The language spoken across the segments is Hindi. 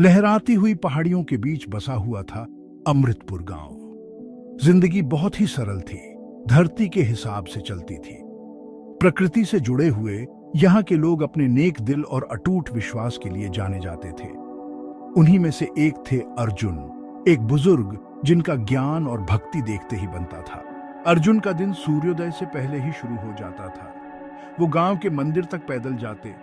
लहराती हुई पहाड़ियों के बीच बसा हुआ था अमृतपुर गांव। जिंदगी बहुत ही सरल थी, धरती के हिसाब से चलती थी। प्रकृति से जुड़े हुए यहाँ के लोग अपने नेक दिल और अटूट विश्वास के लिए जाने जाते थे। उन्हीं में से एक थे अर्जुन, एक बुजुर्ग जिनका ज्ञान और भक्ति देखते ही बनता था। अर्जुन का दिन सूर्योदय से पहले ही शुरू हो जाता था। वो गांव के मंदिर तक पैदल जाते।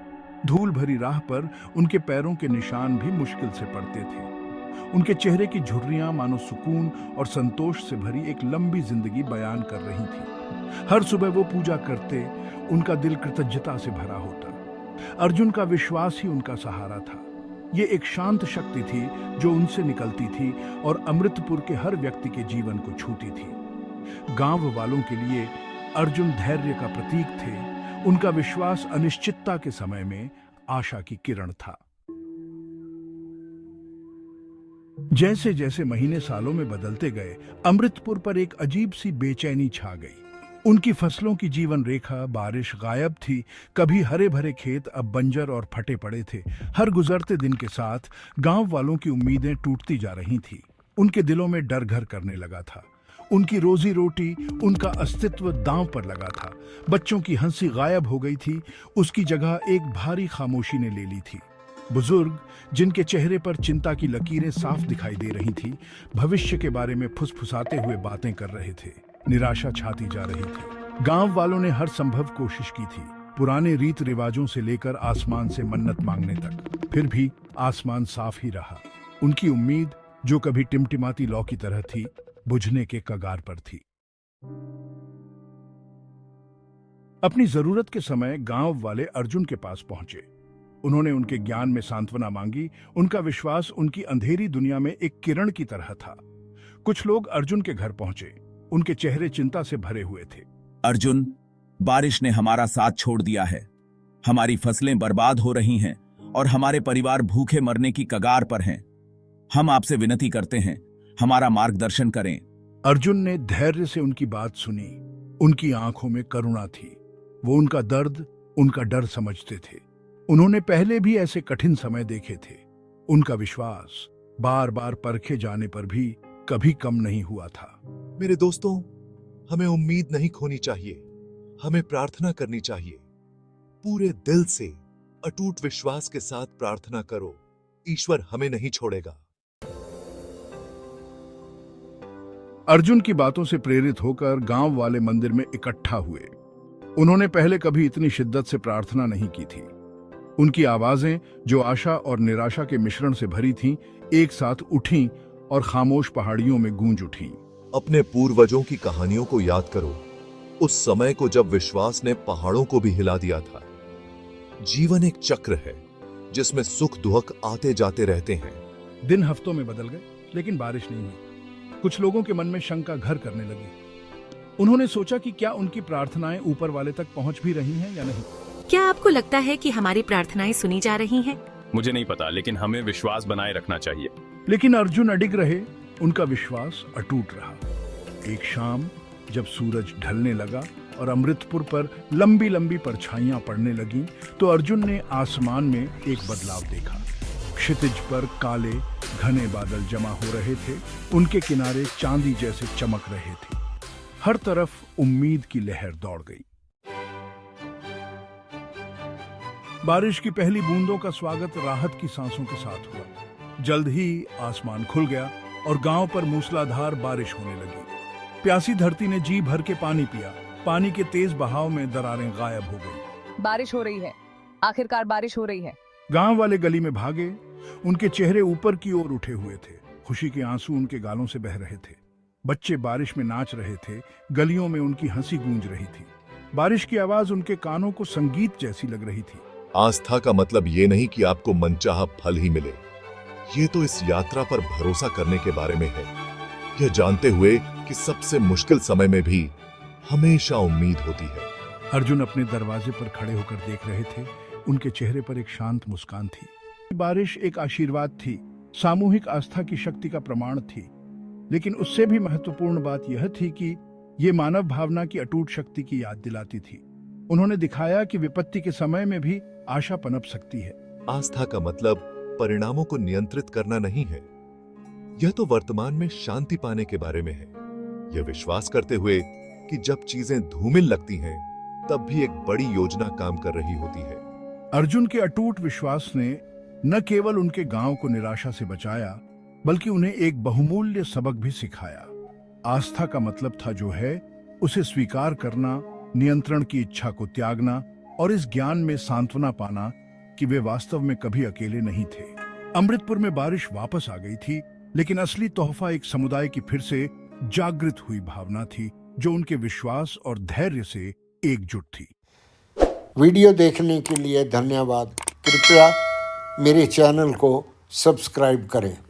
धूल भरी राह पर उनके पैरों के निशान भी मुश्किल से पड़ते थे। उनके चेहरे की झुर्रियां मानो सुकून और संतोष से भरी एक लंबी जिंदगी बयान कर रही थी। हर सुबह वो पूजा करते, उनका दिल कृतज्ञता से भरा होता। अर्जुन का विश्वास ही उनका सहारा था। ये एक शांत शक्ति थी जो उनसे निकलती थी और अमृतपुर के हर व्यक्ति के जीवन को छूती थी। गांव वालों के लिए अर्जुन धैर्य का प्रतीक थे। उनका विश्वास अनिश्चितता के समय में आशा की किरण था। जैसे जैसे महीने सालों में बदलते गए, अमृतपुर पर एक अजीब सी बेचैनी छा गई। उनकी फसलों की जीवन रेखा, बारिश गायब थी। कभी हरे भरे खेत अब बंजर और फटे पड़े थे। हर गुजरते दिन के साथ गांव वालों की उम्मीदें टूटती जा रही थी। उनके दिलों में डर घर करने लगा था। उनकी रोजी रोटी, उनका अस्तित्व दांव पर लगा था। बच्चों की हंसी गायब हो गई थी, उसकी जगह एक भारी खामोशी ने ले ली थी। बुजुर्ग जिनके चेहरे पर चिंता की लकीरें साफ दिखाई दे रही थी, भविष्य के बारे में फुसफुसाते हुए बातें कर रहे थे। निराशा छाती जा रही थी। गांव वालों ने हर संभव कोशिश की थी, पुराने रीत रिवाजों से लेकर आसमान से मन्नत मांगने तक। फिर भी आसमान साफ ही रहा। उनकी उम्मीद, जो कभी टिमटिमाती लौ की तरह थी, बुझने के कगार पर थी। अपनी जरूरत के समय गांव वाले अर्जुन के पास पहुंचे। उन्होंने उनके ज्ञान में सांत्वना मांगी। उनका विश्वास उनकी अंधेरी दुनिया में एक किरण की तरह था। कुछ लोग अर्जुन के घर पहुंचे। उनके चेहरे चिंता से भरे हुए थे। अर्जुन, बारिश ने हमारा साथ छोड़ दिया है। हमारी फसलें बर्बाद हो रही हैं और हमारे परिवार भूखे मरने की कगार पर हैं। हम आपसे विनती करते हैं, हमारा मार्गदर्शन करें। अर्जुन ने धैर्य से उनकी बात सुनी। उनकी आंखों में करुणा थी। वो उनका दर्द, उनका डर समझते थे। उन्होंने पहले भी ऐसे कठिन समय देखे थे। उनका विश्वास बार बार परखे जाने पर भी कभी कम नहीं हुआ था। मेरे दोस्तों, हमें उम्मीद नहीं खोनी चाहिए। हमें प्रार्थना करनी चाहिए। पूरे दिल से अटूट विश्वास के साथ प्रार्थना करो। ईश्वर हमें नहीं छोड़ेगा। अर्जुन की बातों से प्रेरित होकर गांव वाले मंदिर में इकट्ठा हुए। उन्होंने पहले कभी इतनी शिद्दत से प्रार्थना नहीं की थी। उनकी आवाजें, जो आशा और निराशा के मिश्रण से भरी थीं, एक साथ उठीं और खामोश पहाड़ियों में गूंज उठीं। अपने पूर्वजों की कहानियों को याद करो, उस समय को जब विश्वास ने पहाड़ों को भी हिला दिया था। जीवन एक चक्र है जिसमें सुख दुख आते जाते रहते हैं। दिन हफ्तों में बदल गए, लेकिन बारिश नहीं हुई। कुछ लोगों के मन में शंका घर करने लगी। उन्होंने सोचा कि क्या उनकी प्रार्थनाएं ऊपर वाले तक पहुंच भी रही हैं या नहीं। क्या आपको लगता है कि हमारी प्रार्थनाएं सुनी जा रही हैं? मुझे नहीं पता, लेकिन हमें विश्वास बनाए रखना चाहिए। लेकिन अर्जुन अडिग रहे। उनका विश्वास अटूट रहा। एक शाम जब सूरज ढलने लगा और अमृतपुर पर लंबी लंबी परछाइयां पड़ने लगीं, तो अर्जुन ने आसमान में एक बदलाव देखा। क्षितिज पर काले घने बादल जमा हो रहे थे। उनके किनारे चांदी जैसे चमक रहे थे। हर तरफ उम्मीद की लहर दौड़ गई। बारिश की पहली बूंदों का स्वागत राहत की सांसों के साथ हुआ। जल्द ही आसमान खुल गया और गांव पर मूसलाधार बारिश होने लगी। प्यासी धरती ने जी भर के पानी पिया। पानी के तेज बहाव में दरारें गायब हो गईं। बारिश हो रही है, आखिरकार बारिश हो रही है। गांव वाले गली में भागे। उनके चेहरे ऊपर की ओर उठे हुए थे। खुशी के आंसू उनके गालों से बह रहे थे। बच्चे बारिश में नाच रहे थे। गलियों में उनकी हंसी गूंज रही थी। बारिश की आवाज उनके कानों को संगीत जैसी लग रही थी। आस्था का मतलब ये नहीं कि आपको मनचाहा फल ही मिले। ये तो इस यात्रा पर भरोसा करने के बारे में है, यह जानते हुए कि सबसे मुश्किल समय में भी हमेशा उम्मीद होती है। अर्जुन अपने दरवाजे पर खड़े होकर देख रहे थे। उनके चेहरे पर एक शांत मुस्कान थी। बारिश एक आशीर्वाद थी, सामूहिक आस्था की शक्ति का प्रमाण थी। लेकिन उससे भी महत्वपूर्ण बात यह थी कि ये मानव भावना की अटूट शक्ति की याद दिलाती थी। उन्होंने दिखाया कि विपत्ति के समय में भी आशा पनप सकती है। आस्था का मतलब परिणामों को नियंत्रित करना नहीं है। यह तो वर्तमान में शांति पाने के बारे में है। यह विश्वास करते हुए कि जब चीजें धूमिल लगती हैं, तब भी एक बड़ी योजना काम कर रही होती है। अर्जुन के अटूट विश्वास ने न केवल उनके गांव को निराशा से बचाया, बल्कि उन्हें एक बहुमूल्य सबक भी सिखाया। आस्था का मतलब था जो है उसे स्वीकार करना, नियंत्रण की इच्छा को त्यागना और इस ज्ञान में सांत्वना पाना कि वे वास्तव में कभी अकेले नहीं थे। अमृतपुर में बारिश वापस आ गई थी, लेकिन असली तोहफा एक समुदाय की फिर से जागृत हुई भावना थी, जो उनके विश्वास और धैर्य से एकजुट थी। वीडियो देखने के लिए धन्यवाद। कृपया मेरे चैनल को सब्सक्राइब करें।